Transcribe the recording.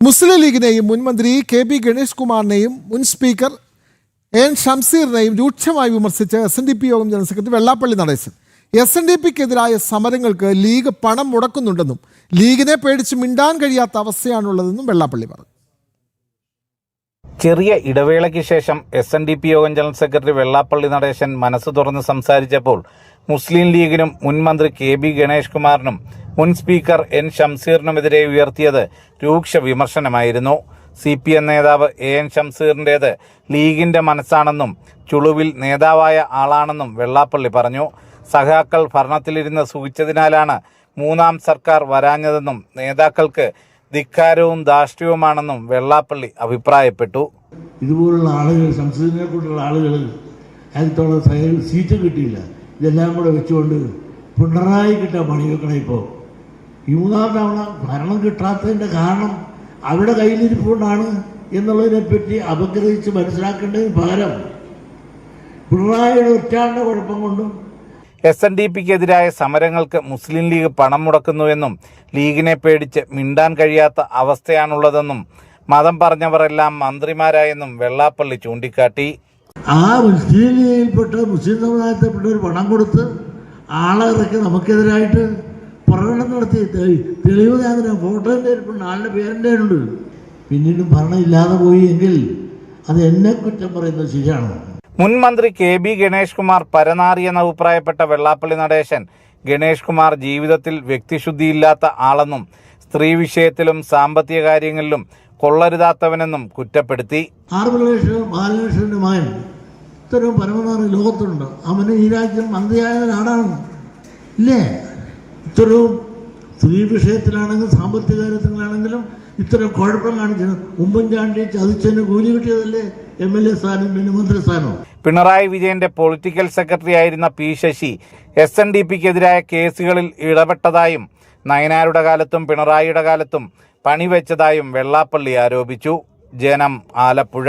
മുസ്ലിം ലീഗിനെയും മുൻ മന്ത്രി കെ.പി. ഗണേഷ് കുമാറിനെയും മുൻ സ്പീക്കർ എൻ ഷംസീറിനെയും രൂക്ഷമായി വിമർശിച്ച് SNDP യോഗം ജനറൽ സെക്രട്ടറി വെള്ളാപ്പള്ളി നടേശൻ. SNDPക്കെതിരായ സമരങ്ങൾക്ക് ലീഗ് പണം മുടക്കുന്നുണ്ടെന്നും ലീഗിനെ പേടിച്ച് മിണ്ടാൻ കഴിയാത്ത അവസ്ഥയാണുള്ളതെന്നും വെള്ളാപ്പള്ളി പറഞ്ഞു. ചെറിയ ഇടവേളയ്ക്ക് ശേഷം SNDP യോഗം ജനറൽ സെക്രട്ടറി വെള്ളാപ്പള്ളി നടേശൻ മനസ്സ് തുറന്ന് സംസാരിച്ചപ്പോൾ മുസ്ലിം ലീഗിനും മുൻ മന്ത്രി കെ.പി. ഗണേഷ് കുമാറിനും മുൻ സ്പീക്കർ എൻ ഷംസീറിനുമെതിരെ ഉയർത്തിയത് രൂക്ഷ വിമർശനമായിരുന്നു. CPM നേതാവ് എൻ ഷംസീറിൻ്റേത് ലീഗിന്റെ മനസ്സാണെന്നും ചുളുവിൽ നേതാവായ ആളാണെന്നും വെള്ളാപ്പള്ളി പറഞ്ഞു. സഖാക്കൾ ഭരണത്തിലിരുന്ന് സുഖിച്ചതിനാലാണ് മൂന്നാം സർക്കാർ വരാഞ്ഞതെന്നും നേതാക്കൾക്ക് ധിക്കാരവും ധാർഷ്ട്യവുമാണെന്നും വെള്ളാപ്പള്ളി അഭിപ്രായപ്പെട്ടു. ഇതുപോലുള്ള ആളുകൾ, ഷംസീറിനെ കൊണ്ടുള്ള ആളുകൾ അയാളത്തോളം സീറ്റ് കിട്ടിയില്ല. ഇതെല്ലാം കൂടെ വെച്ചുകൊണ്ട് പിണറായി കിട്ടാൻ പണി വെക്കണം. ഇപ്പോൾ ഈ മൂന്നാം തവണ ഭരണം കിട്ടാത്തതിൻ്റെ കാരണം അവരുടെ കയ്യിലിരിപ്പുകൊണ്ടാണ് എന്നുള്ളതിനെപ്പറ്റി അപഗ്രഹിച്ച് മനസ്സിലാക്കേണ്ടതിന് പകരം പിണറായിയുടെ ഒറ്റാളുടെ കുഴപ്പം കൊണ്ടും SNDPക്കെതിരായ സമരങ്ങൾക്ക് മുസ്ലിം ലീഗ് പണം മുടക്കുന്നുവെന്നും ലീഗിനെ പേടിച്ച് മിണ്ടാൻ കഴിയാത്ത അവസ്ഥയാണുള്ളതെന്നും മതം പറഞ്ഞവരെല്ലാം മന്ത്രിമാരായെന്നും വെള്ളാപ്പള്ളി ചൂണ്ടിക്കാട്ടി. ആ മുസ്ലിം ലീഗിൽപ്പെട്ട മുസ്ലിം സമുദായത്തിൽപ്പെട്ട ഒരു പണം കൊടുത്ത് ആളെ ഇറക്കി നമുക്കെതിരായിട്ട് പ്രകടനം നടത്തി തെളിവ് നേതൃത്വം ഫോട്ടോൻ്റെ ആളുടെ പേരിൻ്റെ ഉണ്ട്. പിന്നീട് ഭരണം ഇല്ലാതെ പോയി എങ്കിൽ അത് എന്നെ കുറ്റം പറയുന്നത് ശരിയാണ്. മുൻ മന്ത്രി കെ.പി. ഗണേഷ് കുമാർ പരനാറിയെന്ന് അഭിപ്രായപ്പെട്ട വെള്ളാപ്പള്ളി നടേശൻ ഗണേഷ് കുമാർ ജീവിതത്തിൽ വ്യക്തിശുദ്ധിയില്ലാത്ത ആളെന്നും സ്ത്രീ വിഷയത്തിലും സാമ്പത്തിക കാര്യങ്ങളിലും കൊള്ളരുതാത്തവനെന്നും കുറ്റപ്പെടുത്തി. ബാലകൃഷ്ണന്റെ മകൻ ഇത്തരം പരമനാറി ലോകത്തുണ്ട്. അവന് ഈ രാജ്യം മന്ത്രിയായ നാടാണ് ഇല്ലേ? ഇത്തരവും സ്ത്രീ വിഷയത്തിലാണെങ്കിലും സാമ്പത്തിക കാര്യത്തിലാണെങ്കിലും ഇത്തരം കുഴപ്പം കാണിച്ചത് ഉമ്മൻചാണ്ടി ചതിച്ചതിന് കൂലി കിട്ടിയതല്ലേ MLA സ്ഥാനം, പിന്നെ മന്ത്രിസ്ഥാനോ? പിണറായി വിജയന്റെ പൊളിറ്റിക്കൽ സെക്രട്ടറി ആയിരുന്ന P. ശശി SNDPക്കെതിരായ കേസുകളിൽ ഇടപെട്ടതായും നയനാരുടെ കാലത്തും പിണറായിയുടെ കാലത്തും പണിവെച്ചതായും വെള്ളാപ്പള്ളി ആരോപിച്ചു. ജനം, ആലപ്പുഴ.